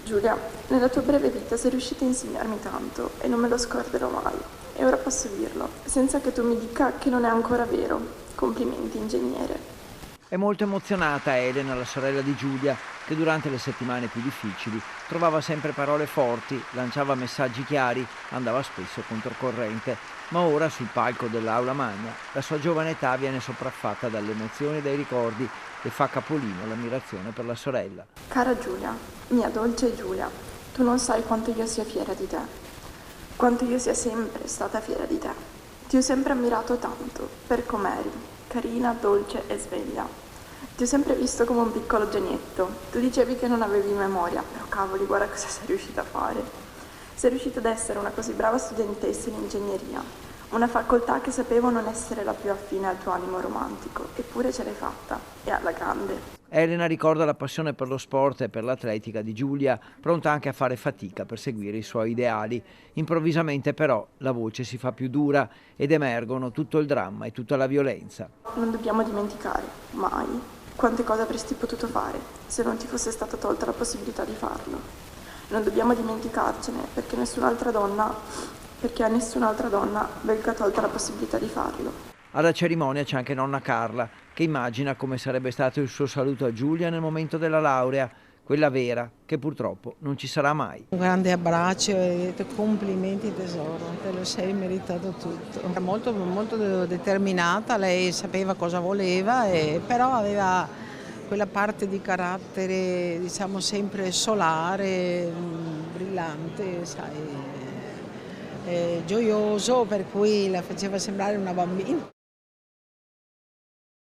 Giulia, nella tua breve vita sei riuscita a insegnarmi tanto e non me lo scorderò mai. E ora posso dirlo, senza che tu mi dica che non è ancora vero. Complimenti, ingegnere. È molto emozionata Elena, la sorella di Giulia, che durante le settimane più difficili trovava sempre parole forti, lanciava messaggi chiari, andava spesso controcorrente. Ma ora, sul palco dell'Aula Magna, la sua giovane età viene sopraffatta dalle emozioni e dai ricordi e fa capolino l'ammirazione per la sorella. Cara Giulia, mia dolce Giulia, tu non sai quanto io sia fiera di te, quanto io sia sempre stata fiera di te. Ti ho sempre ammirato tanto, per com'eri, carina, dolce e sveglia. Ti ho sempre visto come un piccolo genietto. Tu dicevi che non avevi memoria, però cavoli, guarda cosa sei riuscita a fare. Sei riuscita ad essere una così brava studentessa in ingegneria, una facoltà che sapevo non essere la più affine al tuo animo romantico, eppure ce l'hai fatta, e alla grande. Elena ricorda la passione per lo sport e per l'atletica di Giulia, pronta anche a fare fatica per seguire i suoi ideali. Improvvisamente però la voce si fa più dura ed emergono tutto il dramma e tutta la violenza. Non dobbiamo dimenticare, mai, quante cose avresti potuto fare se non ti fosse stata tolta la possibilità di farlo. Non dobbiamo dimenticarcene perché a nessun'altra donna venga tolta la possibilità di farlo. Alla cerimonia c'è anche nonna Carla, che immagina come sarebbe stato il suo saluto a Giulia nel momento della laurea, quella vera, che purtroppo non ci sarà mai. Un grande abbraccio e detto complimenti tesoro, te lo sei meritato tutto. Era molto, molto determinata, lei sapeva cosa voleva, però aveva quella parte di carattere, diciamo, sempre solare, brillante, sai, gioioso, per cui la faceva sembrare una bambina.